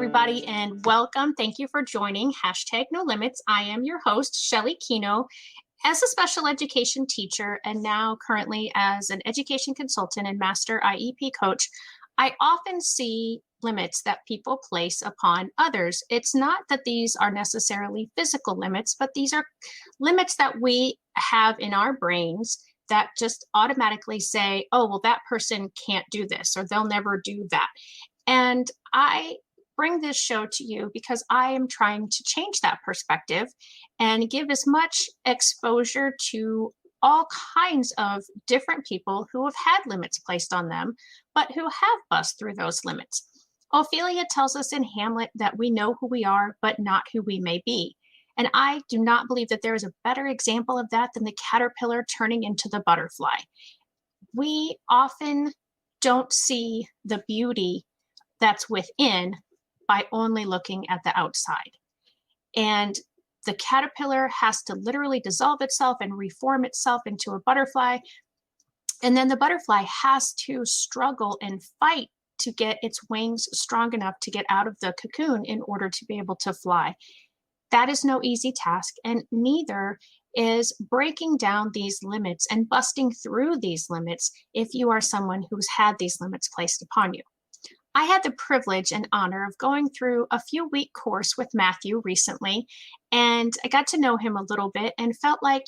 everybody, and welcome. Thank you for joining #No Limits. I am your host, Shelly Kino. As a special education teacher and now currently as an education consultant and master IEP coach, I often see limits that people place upon others. It's not that these are necessarily physical limits, but these are limits that we have in our brains that just automatically say, oh, well, that person can't do this or they'll never do that. And I bring this show to you because I am trying to change that perspective and give as much exposure to all kinds of different people who have had limits placed on them, but who have bust through those limits. Ophelia tells us in Hamlet that we know who we are, but not who we may be. And I do not believe that there is a better example of that than the caterpillar turning into the butterfly. We often don't see the beauty that's within by only looking at the outside. And the caterpillar has to literally dissolve itself and reform itself into a butterfly. And then the butterfly has to struggle and fight to get its wings strong enough to get out of the cocoon in order to be able to fly. That is no easy task, and neither is breaking down these limits and busting through these limits if you are someone who's had these limits placed upon you. I had the privilege and honor of going through a few-week course with Matthew recently, and I got to know him a little bit and felt like,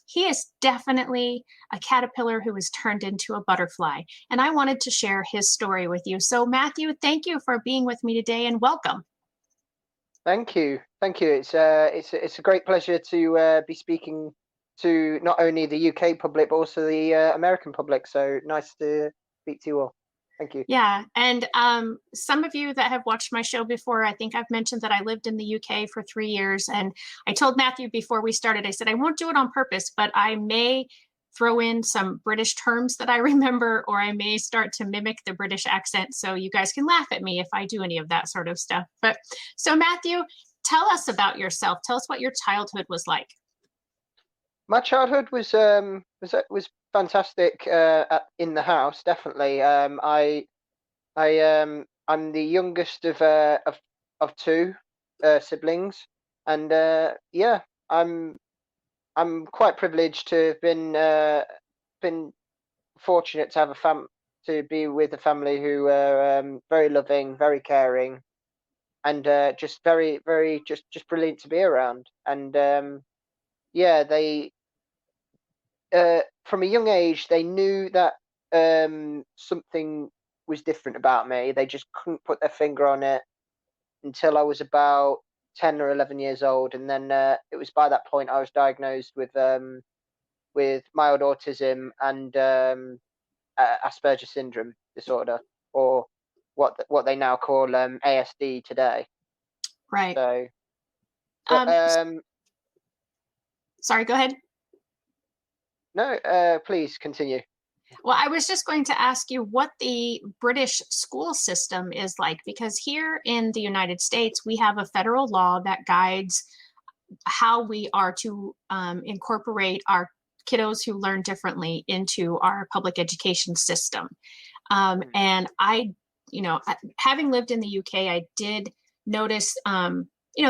he is definitely a caterpillar who has turned into a butterfly, and I wanted to share his story with you. So Matthew, thank you for being with me today, and welcome. Thank you. It's a great pleasure to be speaking to not only the UK public but also the American public. So nice to speak to you all. Thank you. Yeah, and some of you that have watched my show before, I think I've mentioned that I lived in the UK for 3 years, and I told Matthew before we started, I said I won't do it on purpose, but I may throw in some British terms that I remember, or I may start to mimic the British accent, so you guys can laugh at me if I do any of that sort of stuff. But so Matthew, tell us about yourself. Tell us what your childhood was like. My childhood was fantastic in the house. Definitely. I'm the youngest of two siblings, and yeah, I'm quite privileged to have been fortunate to have to be with a family who are very loving, very caring, and just very just brilliant to be around. And yeah, they from a young age they knew that something was different about me. They just couldn't put their finger on it until I was about 10 or 11 years old, and then it was by that point I was diagnosed with mild autism and Asperger's syndrome disorder, or what they now call ASD today. Right. So, but, sorry, go ahead. No, please continue. Well, I was just going to ask you what the British school system is like, because here in the United States, we have a federal law that guides how we are to incorporate our kiddos who learn differently into our public education system. And I, having lived in the UK, I did notice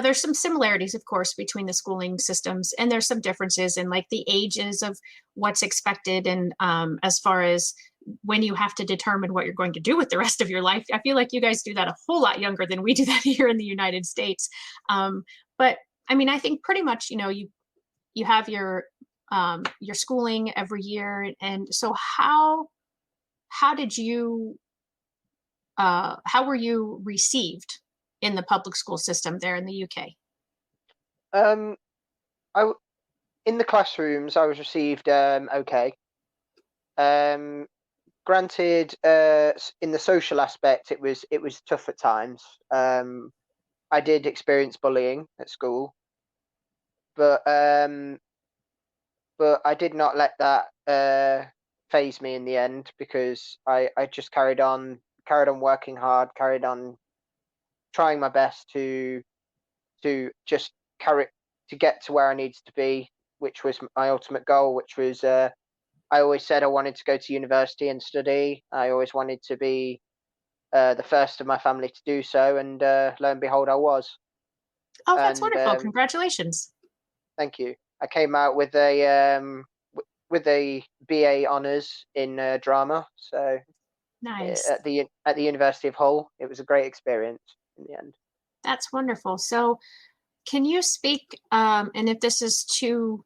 there's some similarities, of course, between the schooling systems, and there's some differences in like the ages of what's expected, and as far as when you have to determine what you're going to do with the rest of your life. I feel like you guys do that a whole lot younger than we do that here in the United States. But I mean, I think pretty much, you have your schooling every year, and so how were you received in the public school system there in the UK? In the classrooms, I was received okay. Granted, in the social aspect, it was tough at times. I did experience bullying at school, but I did not let that faze me in the end, because I just carried on working hard, carried on trying my best to just get to where I needed to be, which was my ultimate goal, which was I always said I wanted to go to university and study. I always wanted to be the first of my family to do so, and lo and behold, I was. Oh, that's And wonderful. Congratulations. thank you. I came out with a BA honours in drama. So Nice. at the University of Hull, it was a great experience in the end. That's wonderful. So can you speak, and if this is too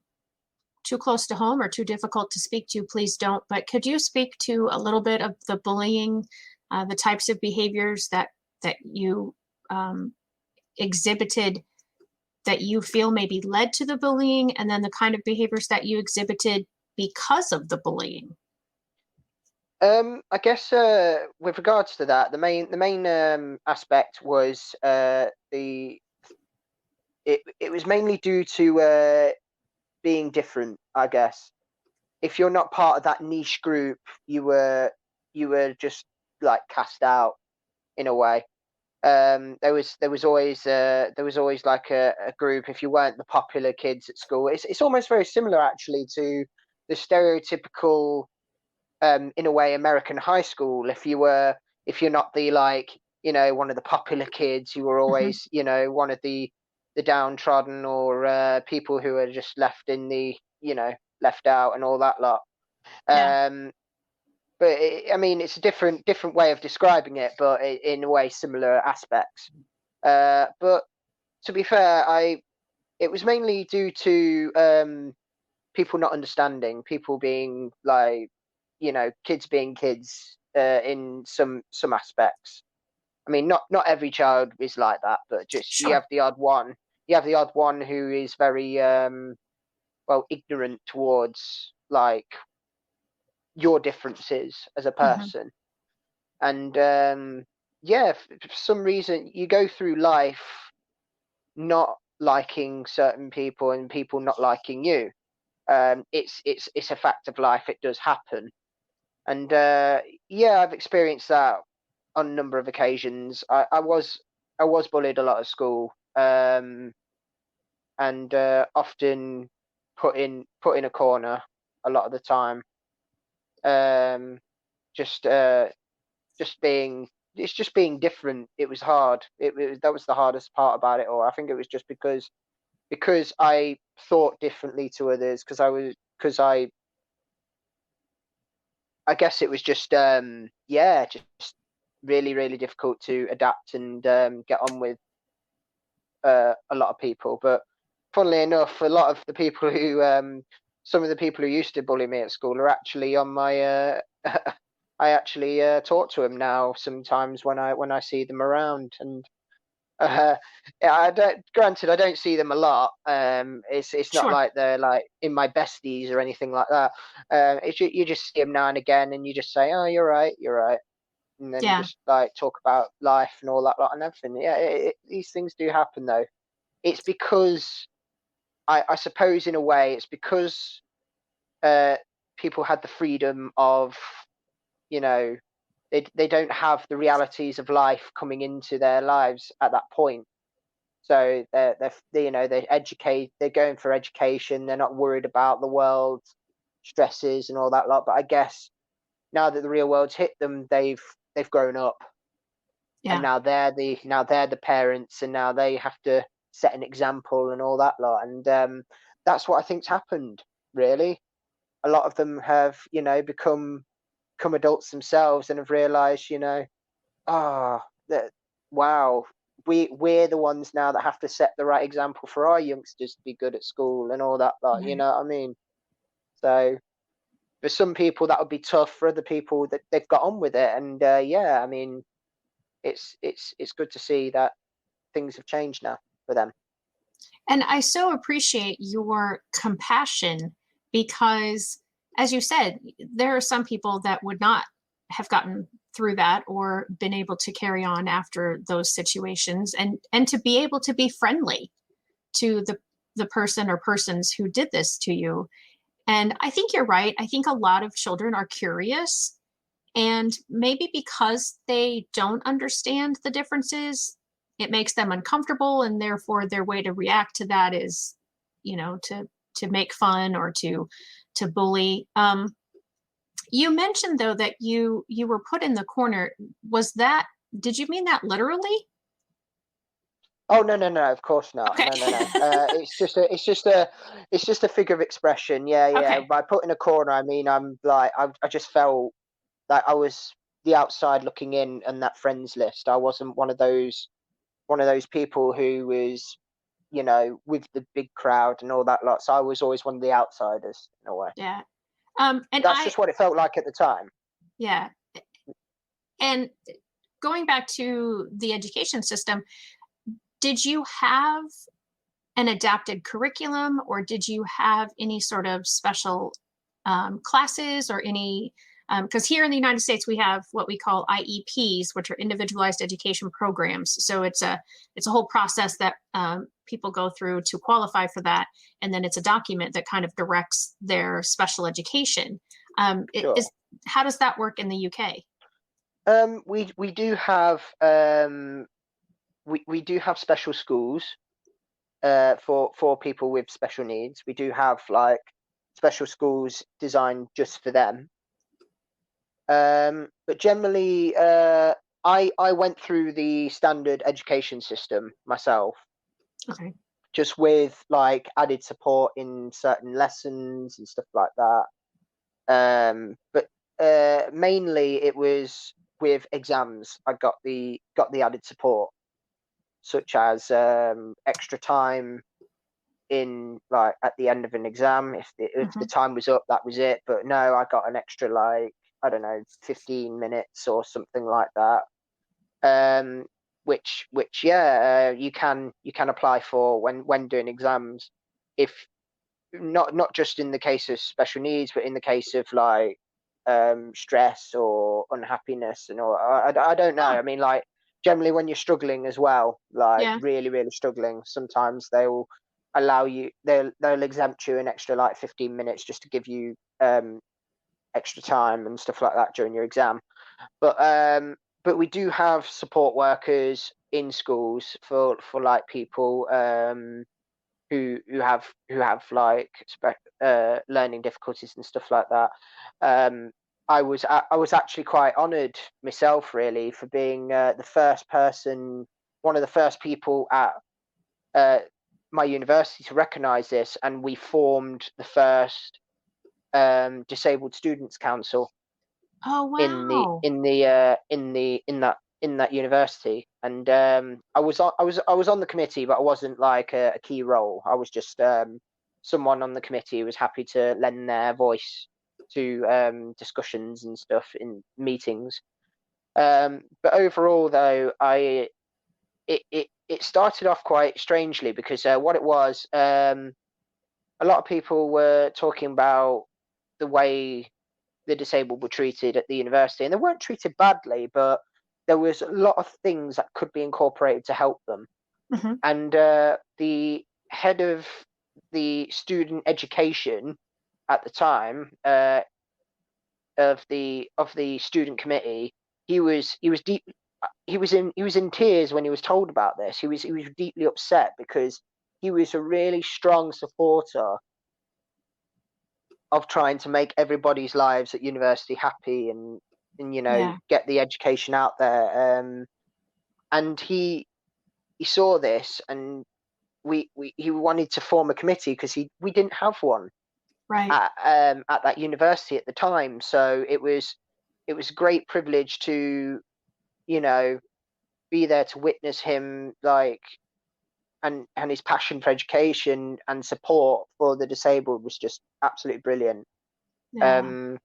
close to home or too difficult to speak to, please don't, but could you speak to a little bit of the bullying, the types of behaviors that you exhibited that you feel maybe led to the bullying, and then the kind of behaviors that you exhibited because of the bullying? I guess with regards to that, the main aspect was it was mainly due to being different, I guess. If you're not part of that niche group, you were just like cast out in a way. There was always like a group. If you weren't the popular kids at school, it's almost very similar actually to the stereotypical, in a way, American high school. If you're not the, like, one of the popular kids, you were Hmm. always, one of the downtrodden, or people who are just left in the, left out and all that lot. Yeah. Um, but I mean, it's a different way of describing it, but in a way, similar aspects. But to be fair, it was mainly due to people not understanding, people being like, kids being kids in some aspects. I mean, not every child is like that, but just you Sure. have the odd one. You have the odd one who is very well, ignorant towards like your differences as a Hmm. person. And yeah, for some reason you go through life not liking certain people and people not liking you. It's a fact of life. It does happen. And yeah, I've experienced that on a number of occasions. I was bullied a lot at school, and often put in a corner a lot of the time. Um, just just being it's just being different. It was hard. That was the hardest part about it all. I think it was just because I thought differently to others, because I guess it was just yeah, just really, really difficult to adapt and get on with a lot of people. But funnily enough, a lot of the people who some of the people who used to bully me at school are actually on my I actually talk to them now sometimes when I see them around. And uh, yeah, granted, I don't see them a lot. It's not Sure. like they're like in my besties or anything like that. You just see them now and again, and you just say, "Oh, you're right, you're right," and then Yeah. just like talk about life and all that lot and everything. Yeah, these things do happen though. It's because I suppose in a way it's because uh, people had the freedom of, you know they don't have the realities of life coming into their lives at that point. So they're going for education. They're not worried about the world stresses and all that lot. But I guess now that the real world's hit them, they've grown up, and Yeah. now they're the parents, and now they have to set an example and all that lot. And that's what I think's happened. Really, a lot of them have become adults themselves and have realised, that wow, we're the ones now that have to set the right example for our youngsters to be good at school and all that lot. You Right. know what I mean? So for some people that would be tough. For other people, that they've got on with it. And yeah, I mean, it's good to see that things have changed now for them. And I so appreciate your compassion because, as you said, there are some people that would not have gotten through that or been able to carry on after those situations, and to be able to be friendly to the person or persons who did this to you. And I think you're right. I think a lot of children are curious, and maybe because they don't understand the differences, it makes them uncomfortable, and therefore their way to react to that is, to make fun or to bully. You mentioned though that you were put in the corner. Did you mean that literally? Oh no, no, no, of course not. Okay. No, no, no. It's just a figure of expression. Yeah, yeah. Okay. By put in a corner, I mean I'm like I just felt like I was the outside looking in on that friends list. I wasn't one of those people who was, with the big crowd and all that lot. So I was always one of the outsiders in a way. Yeah. And That's just what it felt like at the time. yeah. And going back to the education system, did you have an adapted curriculum, or did you have any sort of special classes or any? Because here in the United States, we have what we call IEPs, which are individualized education programs. So it's a whole process that people go through to qualify for that, and then it's a document that kind of directs their special education. Sure. How does that work in the UK? We do have we do have special schools for people with special needs. We do have like special schools designed just for them. But generally, I went through the standard education system myself, Okay. just with like added support in certain lessons and stuff like that. But mainly it was with exams. I got the added support, such as extra time in like at the end of an exam. If the time was up, that was it. But no, I got an extra like, I don't know, 15 minutes or something like that. Which yeah, you can apply for when doing exams, if not just in the case of special needs, but in the case of like stress or unhappiness and all. I don't know. Oh, I mean, like generally when you're struggling as well, like yeah. really really struggling, sometimes they'll exempt you an extra like 15 minutes just to give you extra time and stuff like that during your exam. But we do have support workers in schools for like people who have like learning difficulties and stuff like that. I was actually quite honoured myself, really, for being the first person, one of the first people at uh, my university to recognise this, and we formed the first disabled students council Oh, wow. in that university. And I was on the committee, but I wasn't like a key role. I was just someone on the committee who was happy to lend their voice to discussions and stuff in meetings. But overall, though, it started off quite strangely, because what it was, a lot of people were talking about the way the disabled were treated at the university, and they weren't treated badly, but there was a lot of things that could be incorporated to help them. Hmm. And the head of the student education at the time, of the student committee, he was deep. He was in tears when he was told about this. He was deeply upset, because he was a really strong supporter of trying to make everybody's lives at university happy, and Yeah. get the education out there. And he saw this, and he wanted to form a committee, because we didn't have one Right. at that university at the time. So it was a great privilege to you know be there to witness him, like, and his passion for education and support for the disabled was just absolutely brilliant. Yeah. um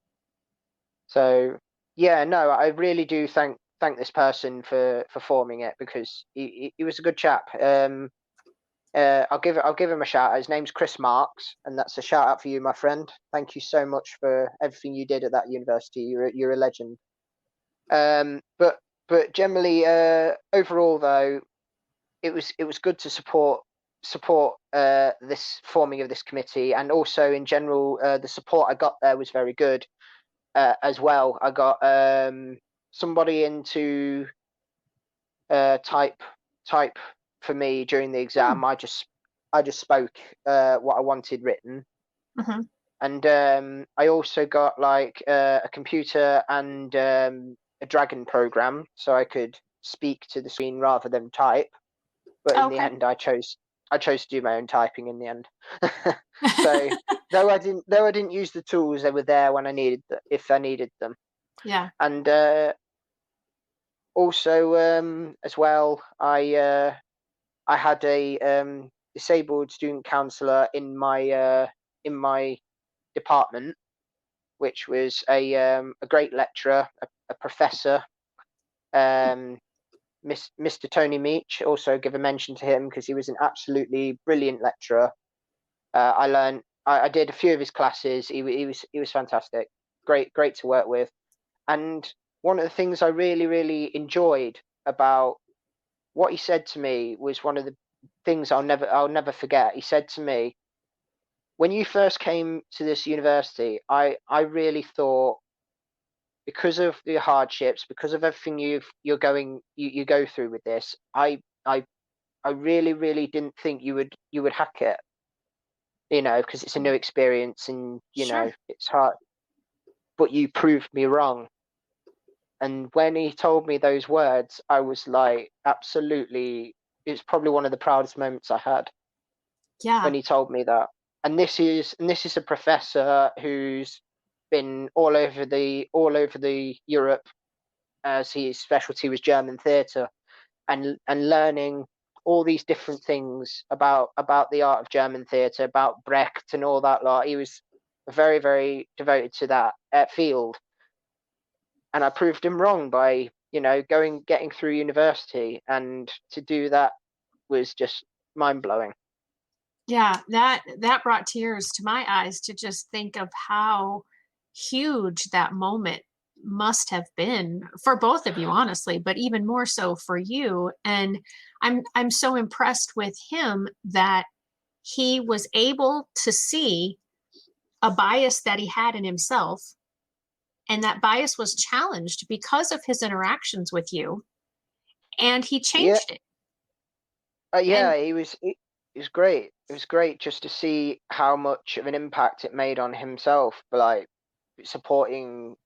So yeah, no, I really do thank this person for forming it, because he was a good chap. I'll give him a shout out. His name's Chris Marks, and that's a shout out for you, my friend. Thank you so much for everything you did at that university. You're a legend. But generally, overall though, it was good to support this forming of this committee, and also in general, the support I got there was very good. As well, I got somebody into type for me during the Hmm. exam. I just spoke what I wanted written. Hmm. And I also got like a computer and a Dragon program, so I could speak to the screen rather than type. But in the Okay. end, I chose to do my own typing in the end. So though I didn't use the tools, they were there when I needed if I needed them. Yeah. And also as well, I had a disabled student counsellor in my department, which was a great lecturer, a professor, um, Mr. Tony Meach. Also, give a mention to him because he was an absolutely brilliant lecturer. I did a few of his classes. He was fantastic. Great to work with. And one of the things I really enjoyed about what he said to me was one of the things I'll never forget. He said to me, when you first came to this university, I really thought, because of the hardships, because of everything you go through with this, I really didn't think you would hack it, because it's a new experience and Sure. it's hard. But you proved me wrong. And when he told me those words, I was like, absolutely, it's probably one of the proudest moments I had Yeah. when he told me that. And this is a professor who's been all over the Europe, as his specialty was German theatre, and learning all these different things about the art of German theatre, about Brecht and all that lot. He was very devoted to that field, and I proved him wrong by getting through university, and to do that was just mind blowing. Yeah, that brought tears to my eyes to just think of how huge that moment must have been for both of you, honestly, but even more so for you. And I'm so impressed with him that he was able to see a bias that he had in himself, and that bias was challenged because of his interactions with you, and he Yeah, changed it. yeah, And it was great. It was great just to see how much of an impact it made on himself, like supporting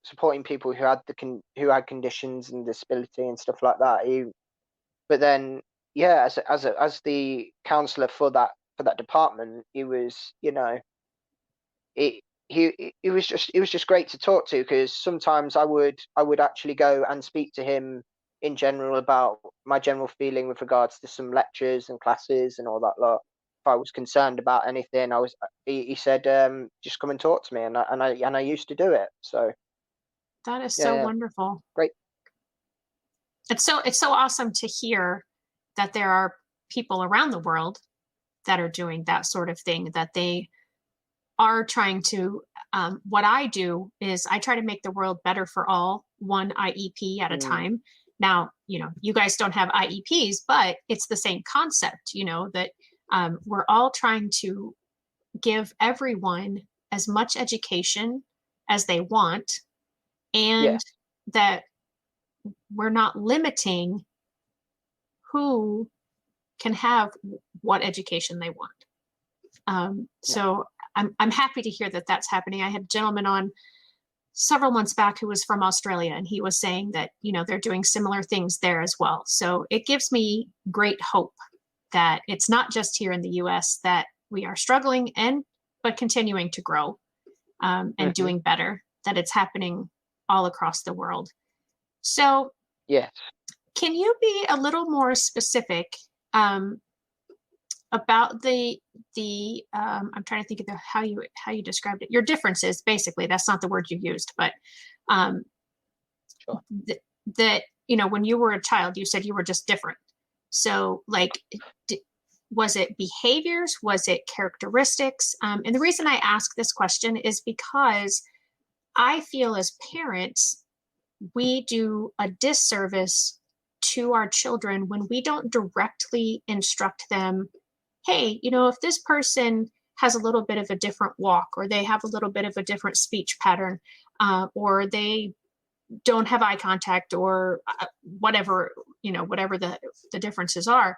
people who had conditions and disability and stuff like that. But then, yeah, as the counselor for that department, he was, it it was just great to talk to, because sometimes I would actually go and speak to him in general about my general feeling with regards to some lectures and classes and all that lot. If I was concerned about anything, he said, just come and talk to me, and I used to do it. So that is yeah, so yeah, wonderful. great. It's so awesome to hear that there are people around the world that are doing that sort of thing, that they are trying to what I do is I try to make the world better for all, one IEP at a Mm, time. Now, you guys don't have IEPs, but it's the same concept, that we're all trying to give everyone as much education as they want, yeah, and that we're not limiting who can have what education they want. no, So I'm happy to hear that that's happening. I had a gentleman on several months back who was from Australia, and he was saying that they're doing similar things there as well. So it gives me great hope that it's not just here in the U.S. that we are struggling but continuing to grow, and hmm, doing better. That it's happening all across the world. So yes, can you be a little more specific? Um, about I'm trying to think of how you described it, your differences, basically. That's not the word you used, but um sure. that when you were a child, you said you were just different. So like, was it behaviors, was it characteristics? And the reason I ask this question is because I feel as parents we do a disservice to our children when we don't directly instruct them, hey, if this person has a little bit of a different walk, or they have a little bit of a different speech pattern, or they don't have eye contact, or whatever, whatever the differences are.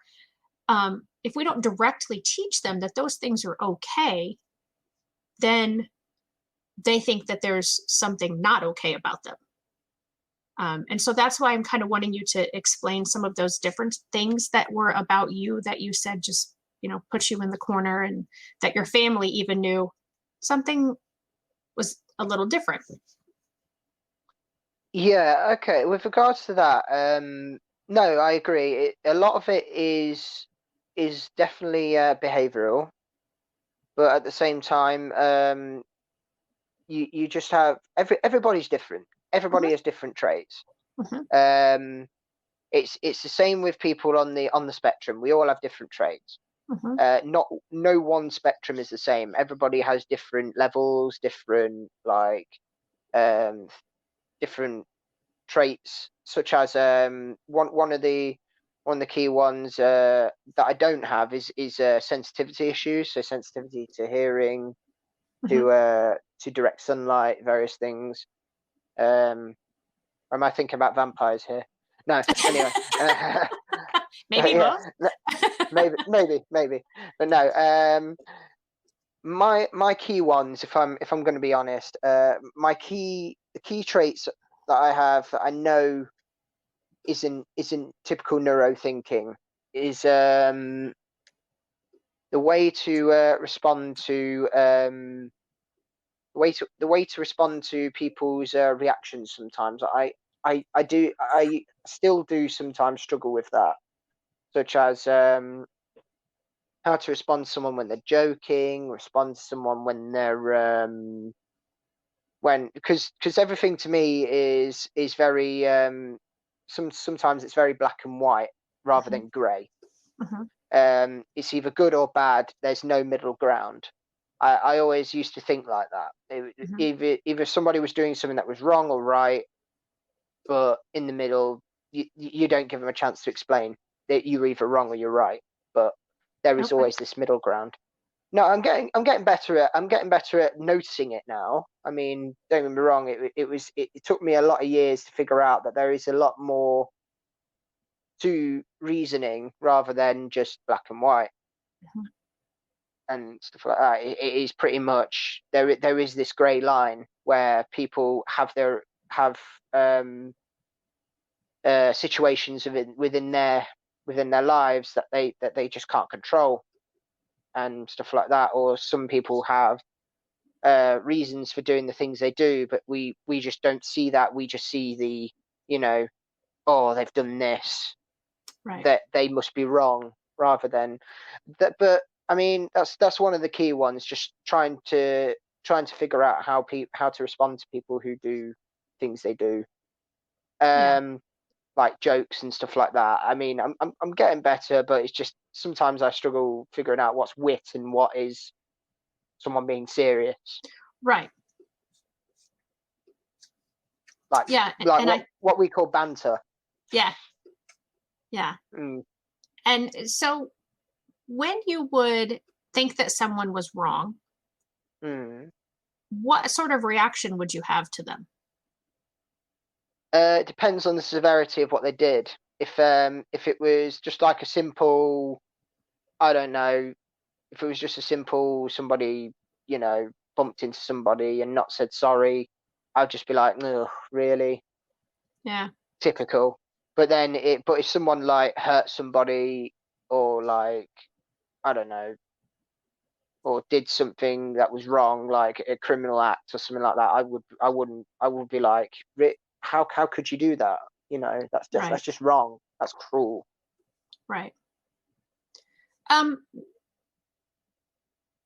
If we don't directly teach them that those things are okay, then they think that there's something not okay about them. And so that's why I'm kind of wanting you to explain some of those different things that were about you that you said just, put you in the corner, and that your family even knew something was a little different. Yeah, okay. With regards to that, no, I agree. A lot of it is definitely behavioral, but at the same time, you just have everybody's different. Everybody Mhm, has different traits. mhm, Um, it's the same with people on the spectrum. We all have different traits. mhm, No one spectrum is the same. Everybody has different levels, different um, different traits, such as one of the key ones that I don't have is sensitivity issues. So sensitivity to hearing, mhm. to direct sunlight, various things. Or am I thinking about vampires here? No. Anyway, Maybe yeah, both. maybe, but no. My key ones, if I'm going to be honest, the key traits that I have that I know isn't typical neuro thinking is the way to respond to the way to respond to people's reactions. Sometimes I still do sometimes struggle with that, such as how to respond to someone when they're joking, respond to someone when they're because everything to me is very sometimes it's very black and white rather Mhm, than grey. mhm, It's either good or bad. There's no middle ground. I always used to think like that. mhm. Either somebody was doing something that was wrong or right, but in the middle, you don't give them a chance to explain that you're either wrong or you're right. But there is Okay. always this middle ground. No, I'm getting better at noticing it now. I mean, don't get me wrong. It took me a lot of years to figure out that there is a lot more to reasoning rather than just black and white Mhm. and stuff like that. It is pretty much there is this grey line where people have situations within their lives that they just can't control and stuff like that, or some people have reasons for doing the things they do, but we just don't see that. We just see you know oh, they've done this, Right. that they must be wrong, rather than that. But I mean, that's one of the key ones, just trying to figure out how to respond to people who do things they do, Yeah. um like jokes and stuff like that. I mean, I'm getting better, but it's just sometimes I struggle figuring out what's wit and what is someone being serious. Right. like Yeah. like And what we call banter. yeah, yeah. Mm, And so when you would think that someone was wrong, mm. what sort of reaction would you have to them? It depends on the severity of what they did. If it was just like a simple, I don't know, if it was just a simple somebody, bumped into somebody and not said sorry, I'd just be like, ugh, really? Yeah. Typical. But if someone like hurt somebody, or like, I don't know, or did something that was wrong, like a criminal act or something like that, I would be like, how could you do that? Right. That's just wrong. That's cruel. Right. Um,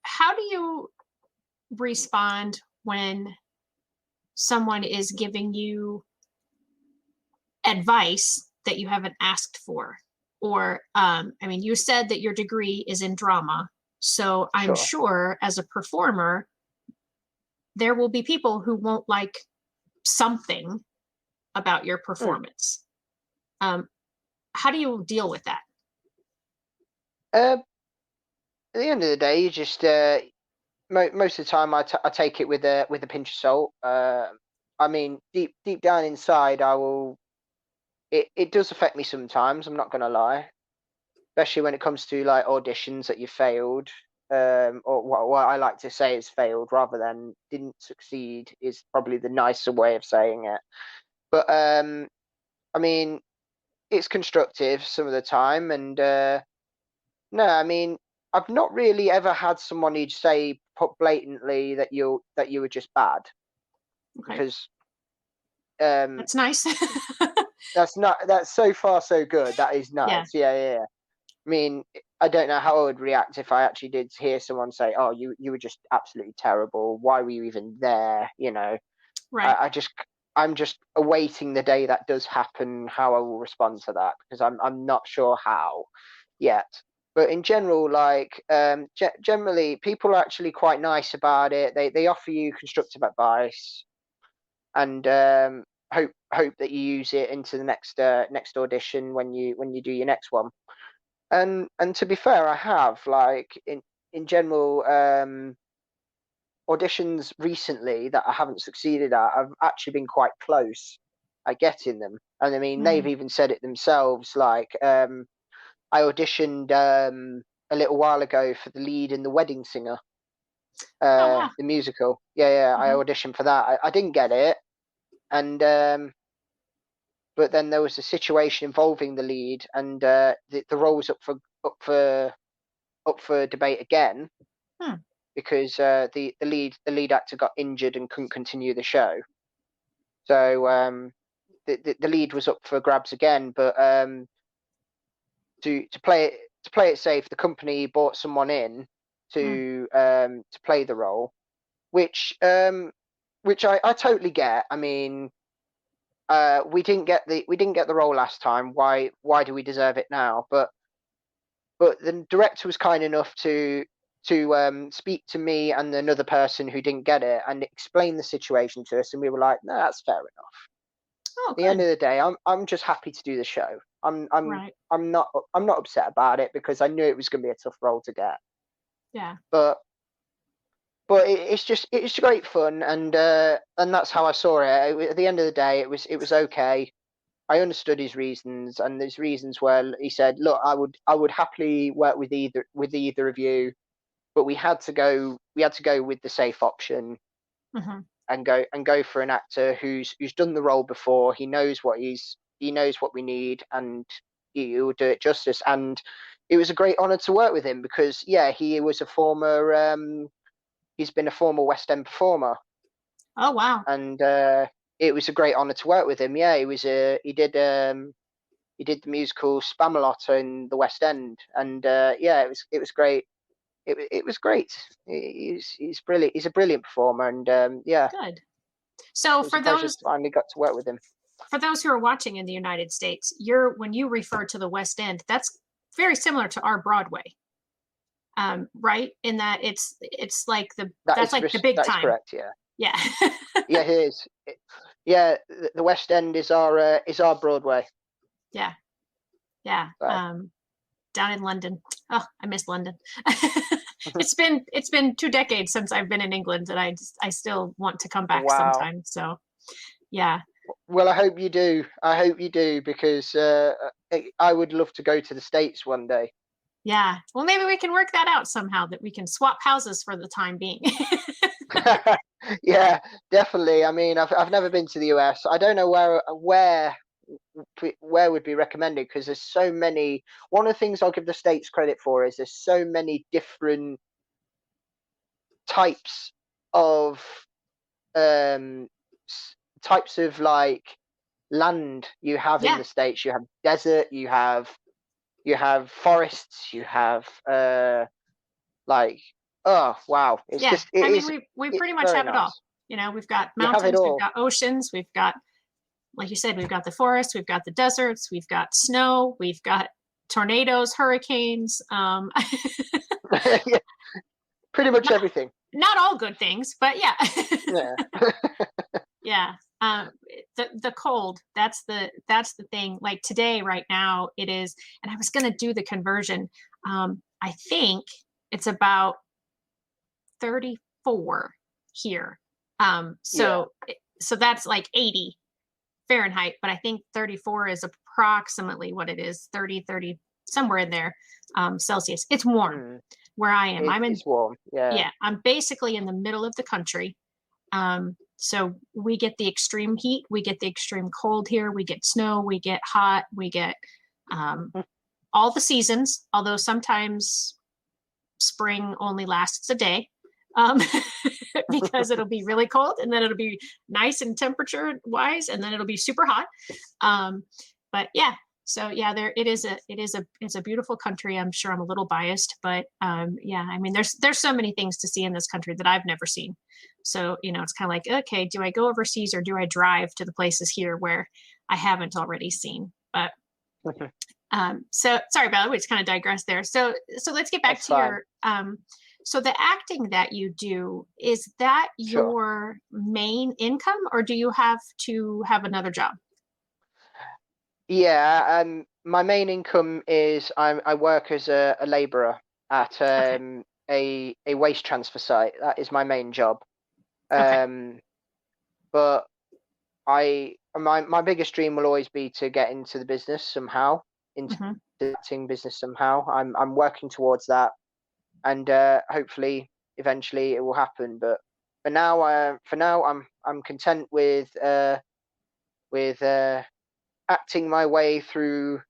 how do you respond when someone is giving you advice that you haven't asked for? Or, I mean, you said that your degree is in drama. So I'm Sure. sure as a performer, there will be people who won't like something about your Mm. performance. Um, how do you deal with that? At the end of the day, you just most of the time I take it with a pinch of salt. I mean, deep down inside, I will. It does affect me sometimes. I'm not gonna lie, especially when it comes to like auditions that you failed. or what I like to say is failed rather than didn't succeed is probably the nicer way of saying it. But I mean, it's constructive some of the time, and no, I mean, I've not really ever had someone who'd say put blatantly that you were just bad, Okay. because um, That's nice. that's so far so good. That is Yeah. nice. Yeah, yeah, yeah. I mean, I don't know how I would react if I actually did hear someone say, "Oh, you were just absolutely terrible. Why were you even there?" You know, Right. I'm just awaiting the day that does happen, how I will respond to that, because I'm not sure how yet. But in general, like generally, people are actually quite nice about it. They offer you constructive advice, and hope that you use it into the next audition when you do your next one. And to be fair, I have, like, in general, auditions recently that I haven't succeeded at, I've actually been quite close at getting them. And I mean, they've Mm. even said it themselves. Like, I auditioned a little while ago for the lead in The Wedding Singer, Oh, wow. the musical. Yeah, yeah, I Hmm. auditioned for that. I didn't get it, and but then there was a situation involving the lead, and the role was up for debate again, Hmm. because the lead actor got injured and couldn't continue the show. So the lead was up for grabs again, but to play it safe, the company brought someone in Mm. to play the role, which I totally get. I mean, we didn't get the role last time. Why do we deserve it now? But the director was kind enough to speak to me and another person who didn't get it and explain the situation to us, and we were like, no, that's fair enough. Oh, At the end good. of the day, I'm just happy to do the show. Right. I'm not upset about it, because I knew it was going to be a tough role to get. Yeah. But it's great fun, and that's how I saw it. At the end of the day, it was okay. I understood his reasons, and his reasons were, he said, "Look, I would happily work with either of you, but we had to go with the safe option, Hmm. and go for an actor who's done the role before. He knows what we need, and he will do it justice." And it was a great honor to work with him, because yeah, he's been a former West End performer, Oh, wow. and it was a great honor to work with him. Yeah, he did the musical Spamalot in the West End, and yeah, it was great. It was great. He's brilliant. He's a brilliant performer, and yeah, Good. So it was a pleasure to finally got to work with him. for those who are watching in the United States, you're when you refer to the West End, that's very similar to our Broadway, right? In that it's like that's like the big That is time. correct. Yeah, Yeah. yeah, it is. Yeah, the West End is our Broadway. Yeah. Yeah. So. Down in London. Oh, I miss London. It's been 2 decades since I've been in England, and I still want to come back Wow. sometime. So yeah. Well, I hope you do. I hope you do, because I would love to go to the States one day. Yeah. Well, maybe we can work that out somehow, that we can swap houses for the time being. Yeah, definitely. I mean, I've never been to the US. I don't know where would be recommended, because there's so many. One of the things I'll give the States credit for is there's so many different types of um types of, like, land you have in Yeah. the States. You have desert, you have forests, you have like, oh wow, Yeah. I mean, we it's pretty much very have it all. nice. You know, we've got You have it mountains, we've all. got oceans, we've got, like you said, we've got the forests, we've got the deserts, we've got snow, we've got tornadoes, hurricanes. Yeah, pretty much not everything. not all good things, but yeah. Yeah. Yeah. The cold, that's the thing. Like today, right now, it is, and I was gonna do the conversion. I think it's about 34 here. Yeah. So that's like 80 Fahrenheit, but I think 34 is approximately what it is, 30, 30. somewhere in there, Celsius. It's warm where I am. It's warm. Yeah. I'm basically in the middle of the country. So we get the extreme heat, we get the extreme cold here, we get snow, we get hot, we get all the seasons, although sometimes spring only lasts a day. Because it'll be really cold and then it'll be nice and temperature wise and then it'll be super hot. But yeah, so yeah, it's a beautiful country. I'm sure I'm a little biased, but yeah, I mean, there's so many things to see in this country that I've never seen. So, it's kind of like, okay, do I go overseas or do I drive to the places here where I haven't already seen? But so sorry about it. We just kind of digressed there. So let's get back That's to fine. your so the acting that you do, is that Sure. your main income or do you have to have another job? Yeah, my main income is I work as a labourer at Okay. a waste transfer site. That is my main job. Okay. But my biggest dream will always be to get into the business somehow, into Hmm. the acting business somehow. I'm working towards that, and hopefully, eventually, it will happen. But for now, I'm content with acting my way through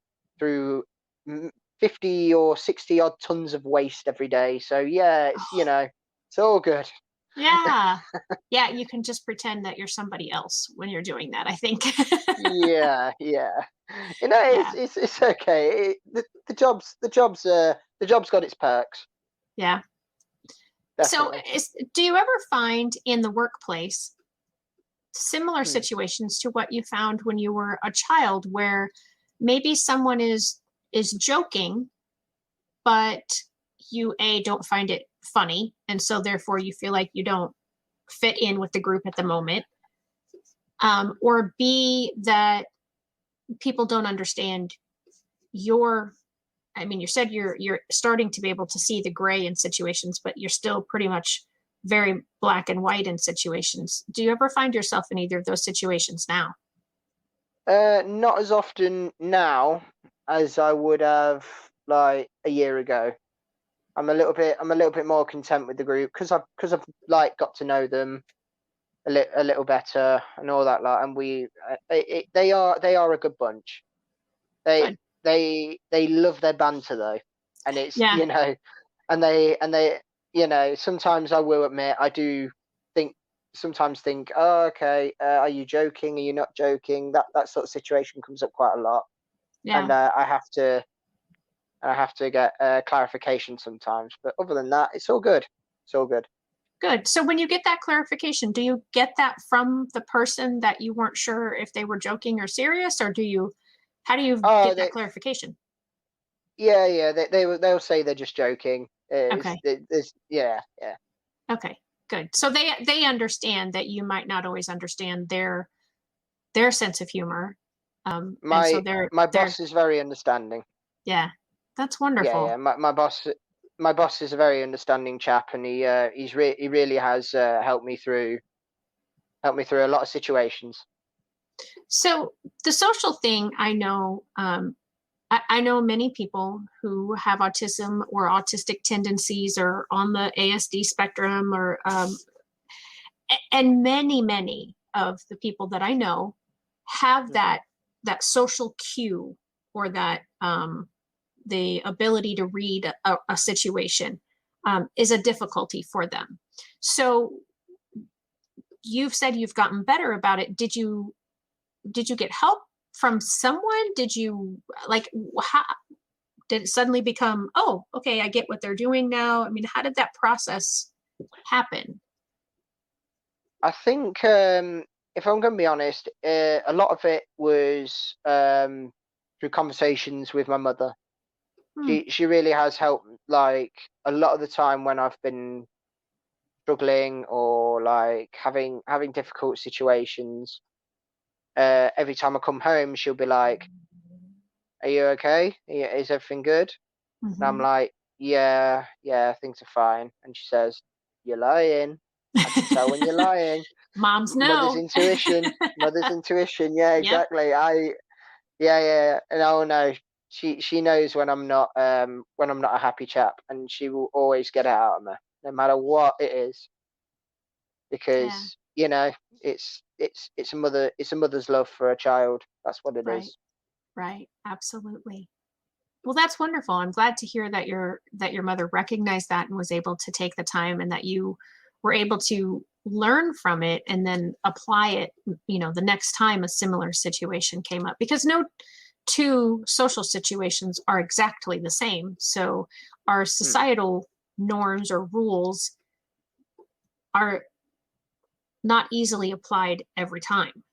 50 or 60 odd tons of waste every day. So yeah, it's all good. Yeah. Yeah, you can just pretend that you're somebody else when you're doing that, I think. Yeah, yeah. Yeah. It's okay. The job's got its perks, Yeah. So definitely. do you ever find in the workplace similar Hmm. situations to what you found when you were a child where maybe someone is joking, but you don't find it funny and so therefore you feel like you don't fit in with the group at the moment, or B, that people don't understand your, I mean, you said you're starting to be able to see the gray in situations, but you're still pretty much very black and white in situations. Do you ever find yourself in either of those situations now? Not as often now as I would have like a year ago. I'm a little bit more content with the group because I've like got to know them a little better and all that lot. And they are a good bunch. They Good. they love their banter though, and it's Yeah. and they sometimes I will admit I do think sometimes think, oh, okay, are you joking, are you not joking, that sort of situation comes up quite a lot, Yeah. and I have to get clarification sometimes, but other than that it's all good. It's all good. Good. So when you get that clarification, do you get that from the person that you weren't sure if they were joking or serious, or how do you Oh, get that clarification? yeah, they'll say they're just joking. Okay. Yeah, yeah. Okay. Good. So they understand that you might not always understand their sense of humor. And so My they're boss is very understanding. yeah, that's Yeah, wonderful. yeah. My boss is a very understanding chap, and he really has helped me through a lot of situations. So the social thing, I know, I know many people who have autism or autistic tendencies or on the ASD spectrum, or and many of the people that I know have Hmm. that social cue, or that the ability to read a situation, is a difficulty for them. So you've said you've gotten better about it. Did you get help from someone? Did you, like, how did it suddenly become, oh, okay, I get what they're doing now? I mean, how did that process happen? I think if I'm going to be honest, a lot of it was through conversations with my mother. Hmm. She really has helped. Like a lot of the time when I've been struggling or like having difficult situations, every time I come home, she'll be like, "Are you okay? Is everything good?" And I'm Hmm. like, "Yeah, yeah, things are fine." And she says, "You're lying. I can tell when you're lying." Moms Mother's know. intuition. Mother's intuition. Yeah, Yep. exactly. Yeah, yeah. And oh no, she knows when I'm not a happy chap, and she will always get it out of me, no matter what it is, Yeah, because it's a mother's love for a child. That's what it right, is. right, absolutely. Well, that's wonderful. I'm glad to hear that your mother recognized that and was able to take the time, and that you were able to learn from it and then apply it, the next time a similar situation came up, because no two social situations are exactly the same. So our Mm. societal norms or rules are not easily applied every time.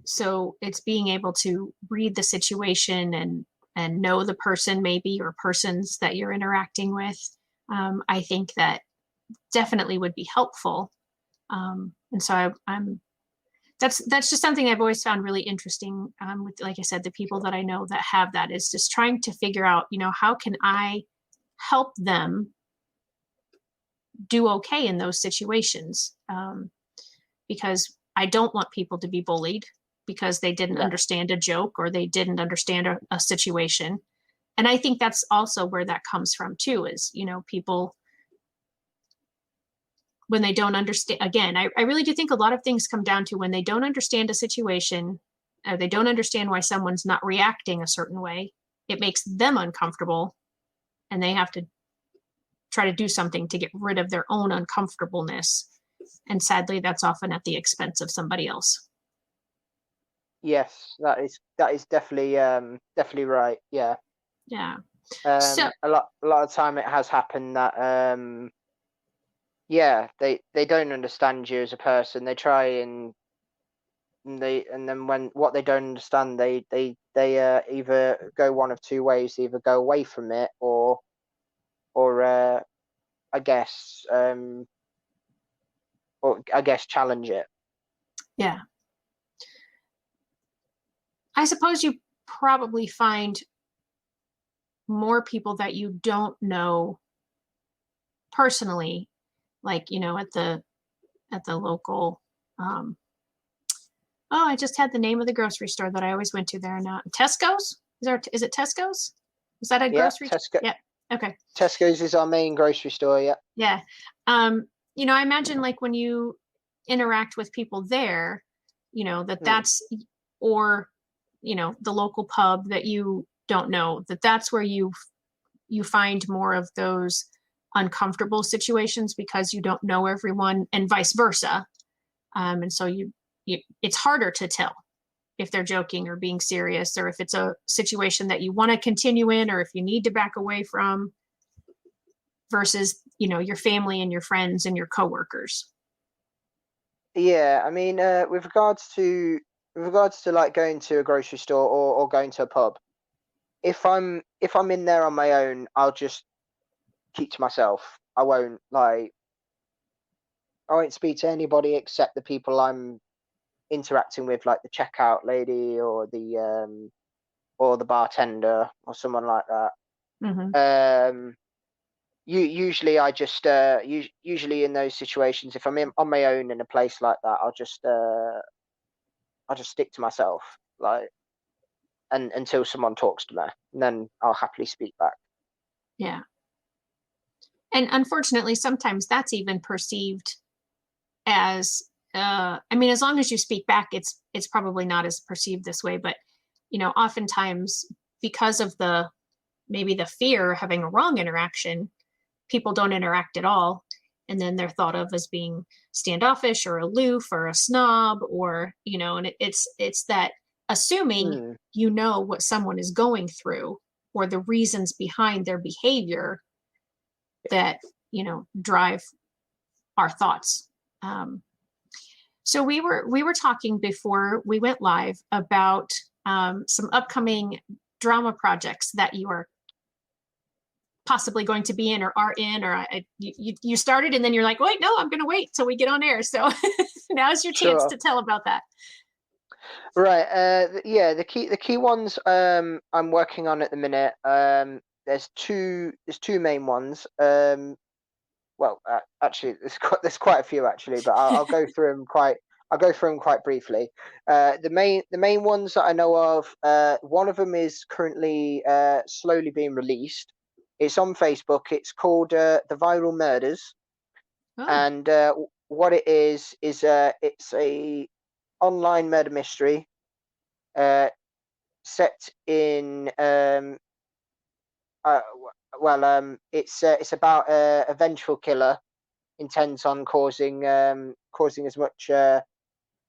So it's being able to read the situation and know the person, maybe, or persons that you're interacting with. I think that definitely would be helpful. And so I'm that's just something I've always found really interesting, with, like I said, the people Sure. that I know that have that, is just trying to figure out, how can I help them do okay in those situations, because I don't want people to be bullied because they didn't No. understand a joke or they didn't understand a situation. And I think that's also where that comes from too, is, people, when they don't understand, again, I really do think a lot of things come down to when they don't understand a situation, they don't understand why someone's not reacting a certain way. It makes them uncomfortable, and they have to try to do something to get rid of their own uncomfortableness. And sadly, that's often at the expense of somebody else. Yes, that is definitely right. Yeah. Yeah. So, A lot of time it has happened that yeah, they don't understand you as a person. They try and then when what they don't understand, they either go one of two ways: either go away from it, or I guess challenge it. yeah, I suppose you probably find more people that you don't know personally, like, at the local, um, oh, I just had the name of the grocery store that I always went to there now. Tesco's? Is it Tesco's? Is that a Yeah, grocery? Yeah. Okay. Tesco's is our main grocery store. Yeah. Yeah. Um, I imagine, like, when you interact with people there, that Mm. that's, or, the local pub that you don't know, that's where you find more of those uncomfortable situations because you don't know everyone, and vice versa. And so it's harder to tell if they're joking or being serious, or if it's a situation that you want to continue in, or if you need to back away from, versus, your family and your friends and your coworkers. Yeah, I mean, with regards to like going to a grocery store or going to a pub, if I'm in there on my own, I'll just keep to myself. I won't speak to anybody except the people I'm interacting with, like the checkout lady or the bartender or someone like that. Hmm. Usually I just usually in those situations, if on my own in a place like that, I'll just stick to myself, like, and until someone talks to me, and then I'll happily speak back. Yeah. And unfortunately, sometimes that's even perceived as, I mean, as long as you speak back, it's probably not as perceived this way, but, oftentimes, because of the maybe the fear of having a wrong interaction, people don't interact at all. And then they're thought of as being standoffish or aloof or a snob, or, and it's that assuming Mm. what someone is going through, or the reasons behind their behavior, that, drive our thoughts. Um, so we were talking before we went live about, some upcoming drama projects that you are possibly going to be in, or are in, or you started and then you're like, wait, no, I'm going to wait till we get on air. So now's your chance Sure. to tell about that. Right. Yeah. The key ones I'm working on at the minute. There's two main ones. Well, actually, there's quite a few actually, but I'll go through them I'll go through them quite briefly. The main ones that I know of, one of them is currently slowly being released. It's on Facebook. It's called The Viral Murders, Oh, and what it is it's a online murder mystery uh, set in it's about a vengeful killer intent on causing as much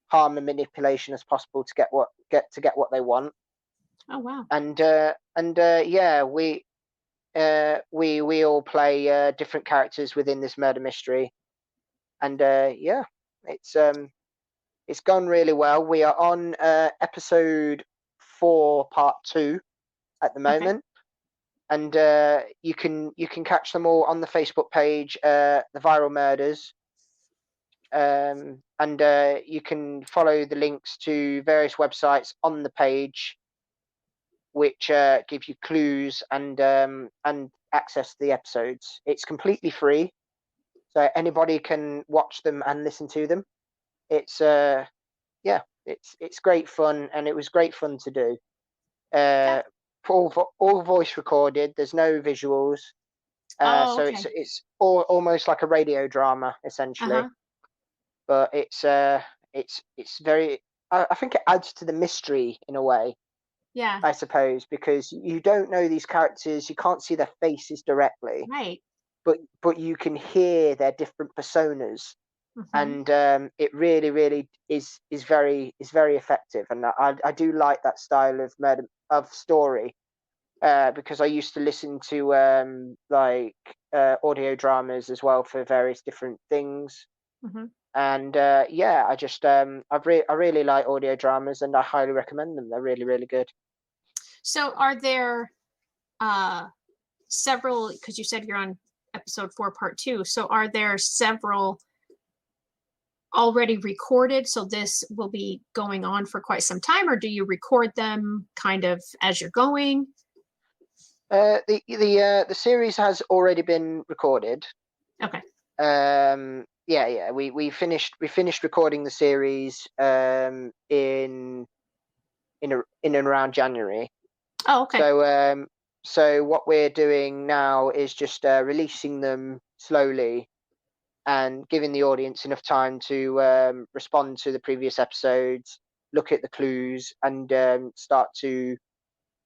harm and manipulation as possible to get what they want. oh wow. And yeah, we all play different characters within this murder mystery, and yeah, it's gone really well. We are on episode 4, part 2 at the Okay. moment, and you can catch them all on the Facebook page, the Viral Murders. And you can follow the links to various websites on the page, which give you clues and access to the episodes. It's completely free, so anybody can watch them and listen to them. It's yeah, it's great fun, and it was great fun to do. That. Uh, all voice recorded. There's no visuals, Oh, so okay. it's almost like a radio drama essentially. Uh-huh. But it's very. I think it adds to the mystery in a way, Yeah. I suppose, because you don't know these characters, you can't see their faces directly, Right. but you can hear their different personas, Mm-hmm. and it really is very effective, and I do like that style of murder of story, because I used to listen to audio dramas as well for various different things. Mm-hmm. And yeah, I really like audio dramas, and I highly recommend them. They're really good. So are there uh several, because you said you're on episode 4, part 2. So are there several already recorded? So this will be going on for quite some time, or do you record them kind of as you're going? The series has already been recorded. Okay. Yeah, we finished recording the series in and around January. Oh, okay. So what we're doing now is just releasing them slowly and giving the audience enough time to respond to the previous episodes, look at the clues, and start to,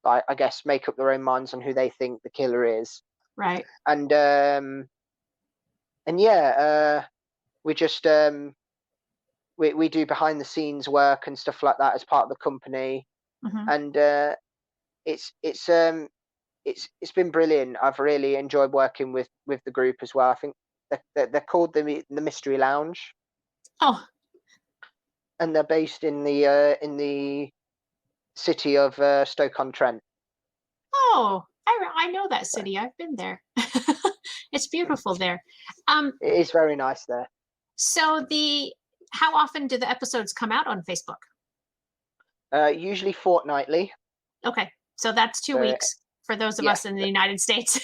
I guess, make up their own minds on who they think the killer is. Right. And yeah, we just we do behind the scenes work and stuff like that as part of the company, Mm-hmm. and it's it's um it's been brilliant. I've really enjoyed working with the group as well. I think they're called the Mystery Lounge, Oh, and they're based in the city of Stoke-on-Trent. oh, I know that city. I've been there. It's beautiful there. It is very nice there. So the how often do the episodes come out on Facebook? Usually fortnightly. Okay, so that's two So weeks for those of yeah, us in the United States.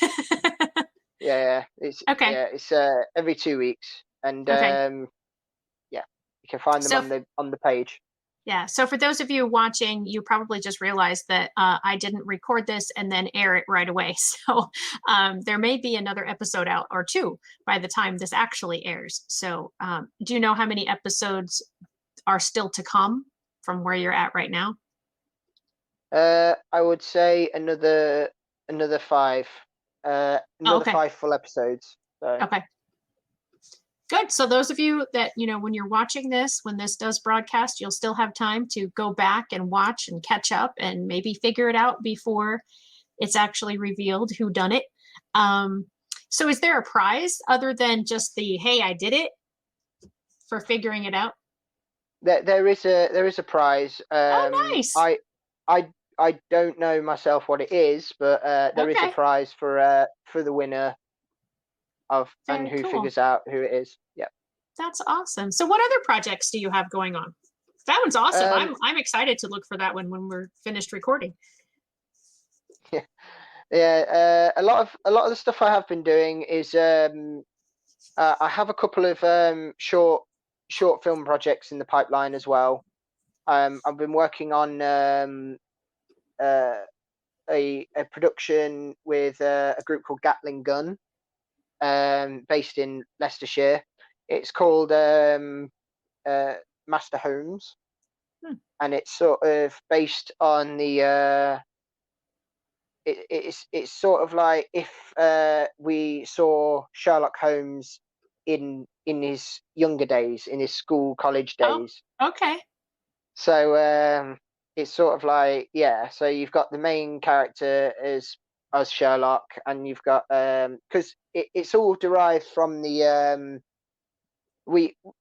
yeah, Okay, it's every 2 weeks, and okay. yeah, you can find them So on the page. yeah, so for those of you watching, you probably just realized that I didn't record this and then air it right away. So there may be another episode out or two by the time this actually airs. So do you know how many episodes are still to come from where you're at right now? I would say another five, Oh, another okay. 5 full episodes. So Okay. Good. So those of you that, when you're watching this, when this does broadcast, you'll still have time to go back and watch and catch up and maybe figure it out before it's actually revealed who done it. So is there a prize other than just the, hey, I did it for figuring it out? there is a prize. Oh, nice. I I don't know myself what it is, but there is a Okay. prize for the winner of and Very who cool. figures out who it is. Yeah. That's awesome. So what other projects do you have going on? That one's awesome. Um. I'm excited to look for that one when we're finished recording. Yeah. A lot of the stuff I have been doing is I have a couple of short short film projects in the pipeline as well. I've been working on a production with a group called Gatling Gun, based in Leicestershire. It's called Master Homes, and it's sort of based on the. It's sort of like if we saw Sherlock Holmes in his younger days, in his school college Oh, days. okay. So it's sort of like, yeah. So you've got the main character as Sherlock, and you've got because it's all derived from the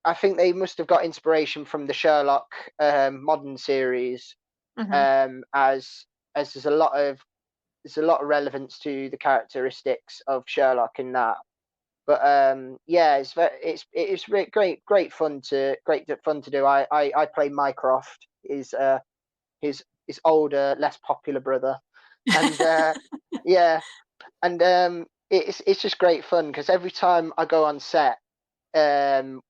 I think they must have got inspiration from the Sherlock modern series, Hmm. as there's a lot of relevance to the characteristics of Sherlock in that. But yeah, it's great fun to do. I play Mycroft, his older, less popular brother, and yeah, and it's just great fun because every time I go on set, um,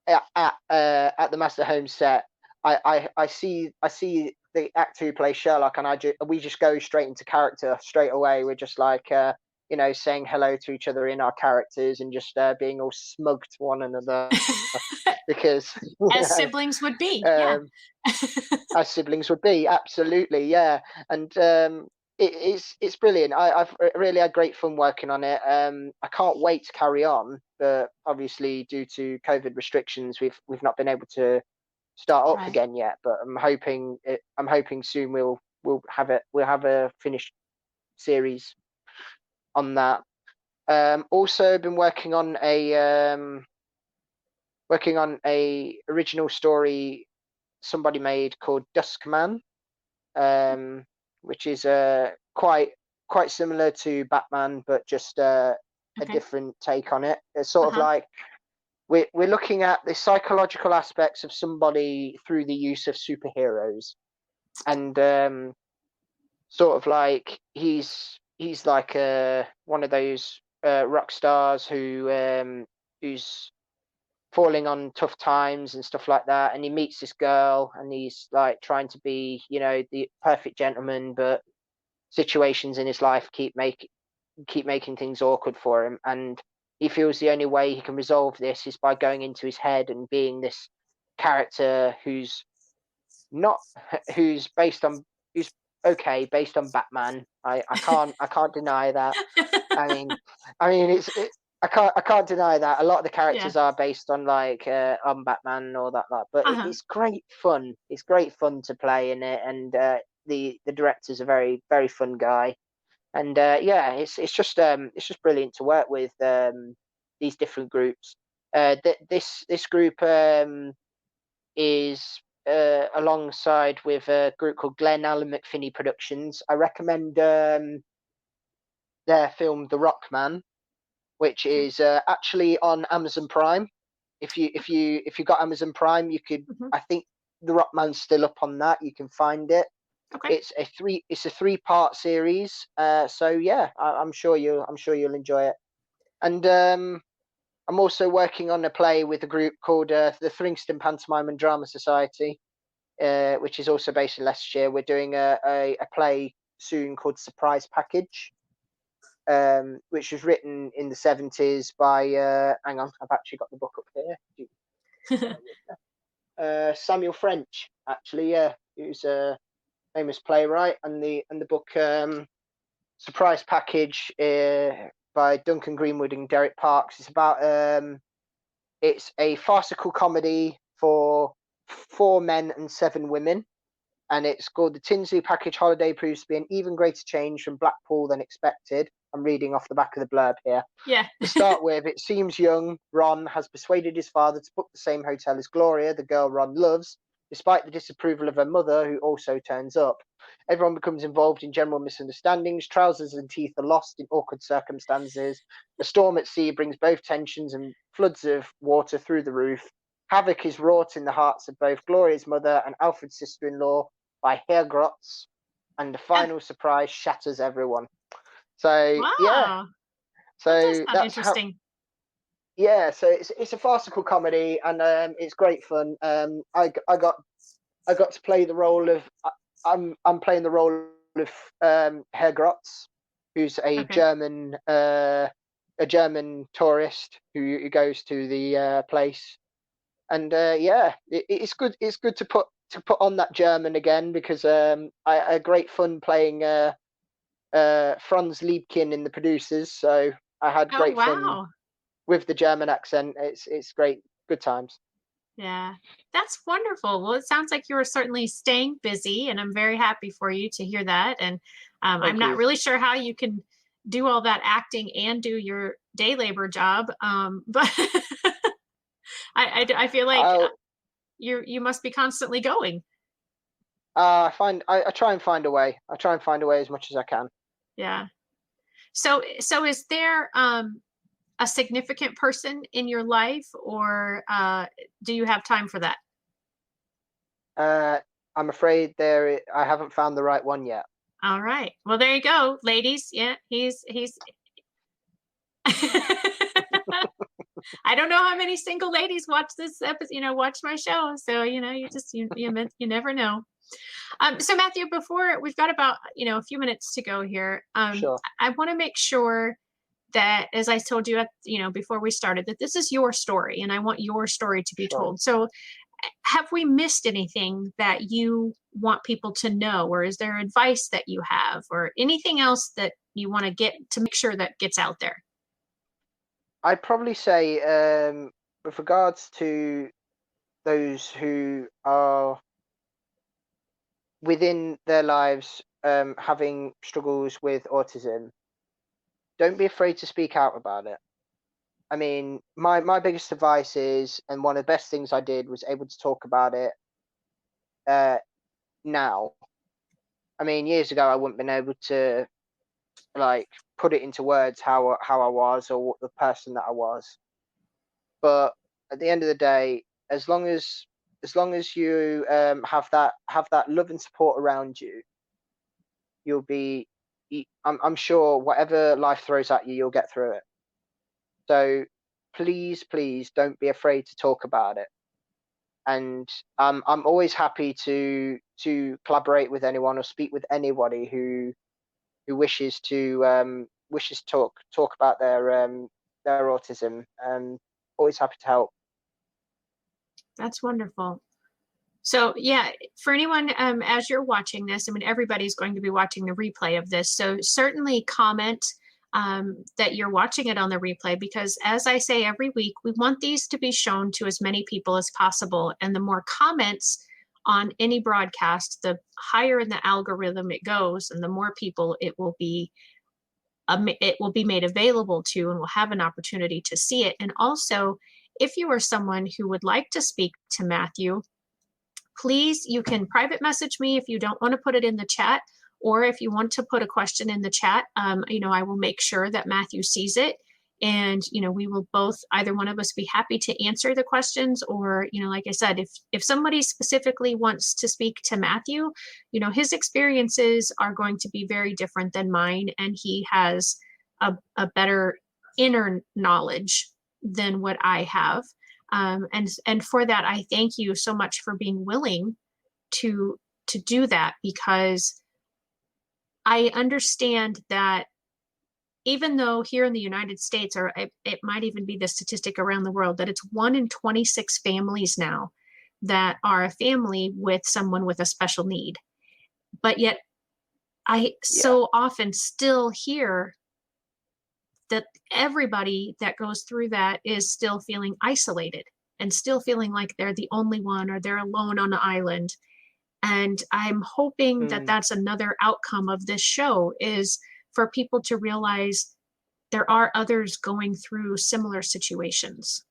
at the Master Home set, I see the actor who plays Sherlock, and we just go straight into character straight away. We're just like saying hello to each other in our characters and just being all smug to one another because As siblings would be, yeah. um, as siblings would be, absolutely, yeah. And it's brilliant. I've really had great fun working on it. I can't wait to carry on, but obviously due to COVID restrictions, we've not been able to start up Right. again yet. But I'm hoping soon we'll have a finished series on that. Also been working on a original story somebody made called Duskman, um, which is quite similar to Batman, but just a Okay. different take on it. It's sort of Uh-huh. like we're looking at the psychological aspects of somebody through the use of superheroes, and sort of like he's like one of those rock stars who's falling on tough times and stuff like that, and he meets this girl and he's like trying to be the perfect gentleman, but situations in his life keep making things awkward for him, and he feels the only way he can resolve this is by going into his head and being this character not who's based on who's okay based on Batman. I can't deny that. I mean, I can't deny that a lot of the Yeah. characters are based on like on Batman and all that, but Uh-huh. it's great fun. It's great fun to play in it, and the director's a very very fun guy, and yeah, it's just brilliant to work with these different groups. This group is alongside with a group called Glen Allen McPhinney Productions. I recommend their film The Rockman, which Okay. is actually on Amazon Prime. If you got Amazon Prime, you could. Hmm. I think The Rockman's still up on that. You can find it. Okay. It's a three-part series. So yeah, I'm sure you'll enjoy it. And I'm also working on a play with a group called the Thringston Pantomime and Drama Society, which is also based in Leicestershire. We're doing a play soon called Surprise Package, which was written in the 70s by, hang on, I've actually got the book up here. Samuel French, actually, yeah, who's a famous playwright, and the book Surprise Package by Duncan Greenwood and Derek Parks. It's a farcical comedy for 4 men and 7 women, and it's called The Tinsley Package Holiday Proves to be an even greater change from Blackpool than expected. I'm reading off the back of the blurb here. Yeah. To start with, it seems young Ron has persuaded his father to book the same hotel as Gloria, the girl Ron loves, despite the disapproval of her mother, who also turns up. Everyone becomes involved in general misunderstandings. Trousers and teeth are lost in awkward circumstances. A storm at sea brings both tensions and floods of water through the roof. Havoc is wrought in the hearts of both Gloria's mother and Alfred's sister-in-law by Hergrotz, and the Yeah. final surprise shatters everyone. So yeah, Wow. That does so sound interesting. yeah, so it's a farcical comedy, and it's great fun. I got to play the role of I'm playing the role of Herr Grotz, who's Okay. a German tourist who goes to the place, and yeah, it's good. It's good to put on that German again, because I had great fun playing Franz Liebkin in the producers, so I had Oh, great fun wow. with the German accent. It's great, good times. Yeah, that's wonderful. Well, it sounds like you are certainly staying busy, and I'm very happy for you to hear that. And I'm Thank not you. really sure how you can do all that acting and do your day labor job, but I feel like I'll you must be constantly going. I try and find a way. I try and find a way as much as I can. Yeah. So is there a significant person in your life, or do you have time for that? Uh, I'm afraid I haven't found the right one yet. All right. Well, there you go, ladies. Yeah, he's I don't know how many single ladies watch this episode, watch my show. So, you never know. So Matthew, before we've got about, a few minutes to go here, Sure, I want to make sure that, as I told you before we started, that this is your story and I want your story to be sure. told. So have we missed anything that you want people to know, or is there advice that you have, or anything else that you want to get to make sure that gets out there? I'd probably say, with regards to those who are within their lives having struggles with autism, don't be afraid to speak out about it. I mean, my biggest advice is, and one of the best things I did was able to talk about it uh, now. I mean, years ago I wouldn't been able to like put it into words how I was, or what the person that I was. But at the end of the day, as long as you have that love and support around you, you'll be. I'm sure whatever life throws at you, you'll get through it. So please don't be afraid to talk about it. And I'm always happy to collaborate with anyone or speak with anybody who wishes to talk about their autism. Always happy to help. That's wonderful. So yeah, for anyone, as you're watching this, I mean, everybody's going to be watching the replay of this. So certainly comment that you're watching it on the replay, because as I say every week, we want these to be shown to as many people as possible. And the more comments on any broadcast, the higher in the algorithm it goes, and the more people it will be made available to, and will have an opportunity to see it. And also, if you are someone who would like to speak to Matthew, please, you can private message me if you don't want to put it in the chat, or if you want to put a question in the chat. I will make sure that Matthew sees it, and we will both, either one of us, be happy to answer the questions. Or like I said, if somebody specifically wants to speak to Matthew, his experiences are going to be very different than mine, and he has a better inner knowledge than what I have. And for that, I thank you so much for being willing to do that, because I understand that even though here in the United States, or it might even be the statistic around the world, that it's 1 in 26 families now that are a family with someone with a special need. But yet I Yeah. so often still hear that everybody that goes through that is still feeling isolated, and still feeling like they're the only one, or they're alone on the island. And I'm hoping that Mm, that's another outcome of this show, is for people to realize there are others going through similar situations,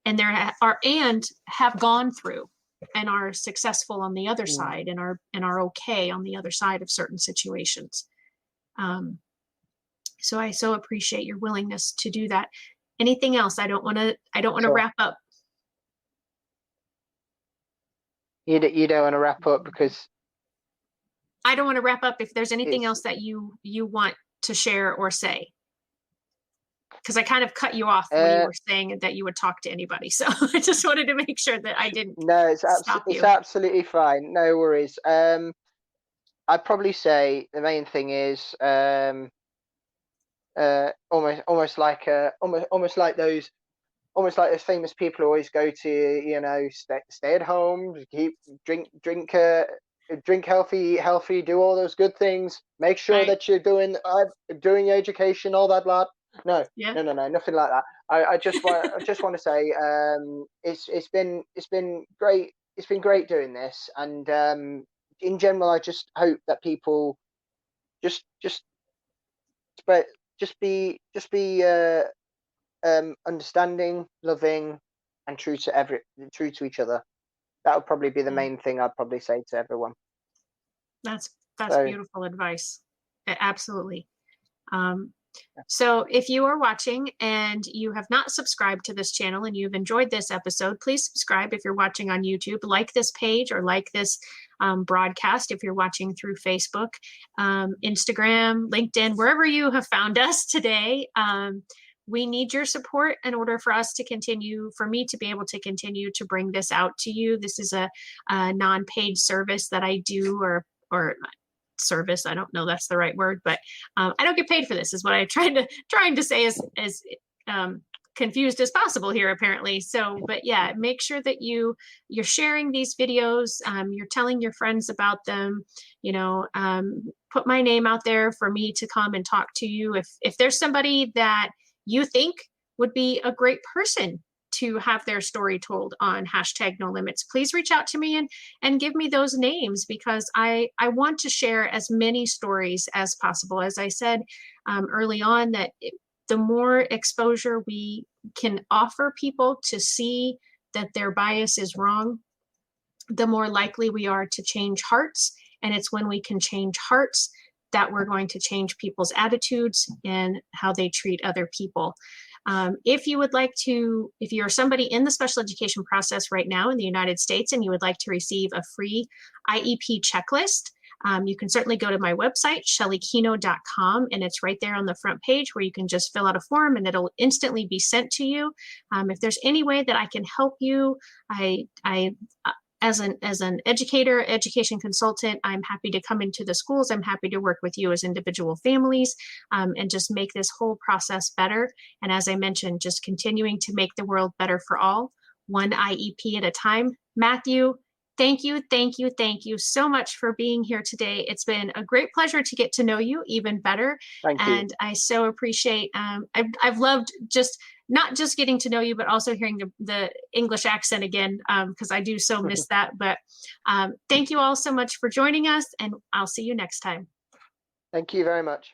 and have gone through and are successful on the other mm. side, and are okay on the other side of certain situations. um, so I so appreciate your willingness to do that. Anything else? I don't want to So wrap up. you don't want to wrap up because I don't want to wrap up if there's anything it's else that you want to share or say. because I kind of cut you off when you Uh, were saying that you would talk to anybody. So I just wanted to make sure that I didn't no, stop it's you. absolutely fine. No worries. I'd probably say the main thing is almost like those famous people who always go to, stay at home, keep drink healthy, eat healthy, do all those good things, make sure Right. that you're doing your education, all that lot. No, Yeah. no, no, no, nothing like that. I just want to say, it's been great. It's been great doing this, and in general, I just hope that people just spread, just be understanding, loving, and true to each other. That would probably be the Yeah. main thing I'd probably say to everyone. That's So beautiful advice. Absolutely. Um, So, if you are watching and you have not subscribed to this channel and you've enjoyed this episode, please subscribe if you're watching on YouTube. Like this page or like this broadcast if you're watching through Facebook, Instagram, LinkedIn, wherever you have found us today. We need your support in order for us to continue, for me to be able to continue to bring this out to you. This is a non-paid service that I do, or service. I don't know that's the right word, but I don't get paid for this. Is what I trying to say as confused as possible here, apparently. So, but yeah, make sure that you're sharing these videos. You're telling your friends about them. Put my name out there for me to come and talk to you. If there's somebody that you think would be a great person to have their story told on hashtag no limits, please reach out to me and give me those names, because I want to share as many stories as possible. As I said early on, that the more exposure we can offer people to see that their bias is wrong, the more likely we are to change hearts. And it's when we can change hearts that we're going to change people's attitudes and how they treat other people. If you're somebody in the special education process right now in the United States and you would like to receive a free IEP checklist, you can certainly go to my website, shelleykino.com, and it's right there on the front page where you can just fill out a form and it'll instantly be sent to you. If there's any way that I can help you, as an educator, education consultant, I'm happy to come into the schools. I'm happy to work with you as individual families, and just make this whole process better. And as I mentioned, just continuing to make the world better for all, one IEP at a time. Matthew, thank you, thank you, thank you so much for being here today. It's been a great pleasure to get to know you even better. thank you. And I so appreciate, I've loved just not just getting to know you, but also hearing the English accent again, because I do so miss that. But thank you all so much for joining us, and I'll see you next time. Thank you very much.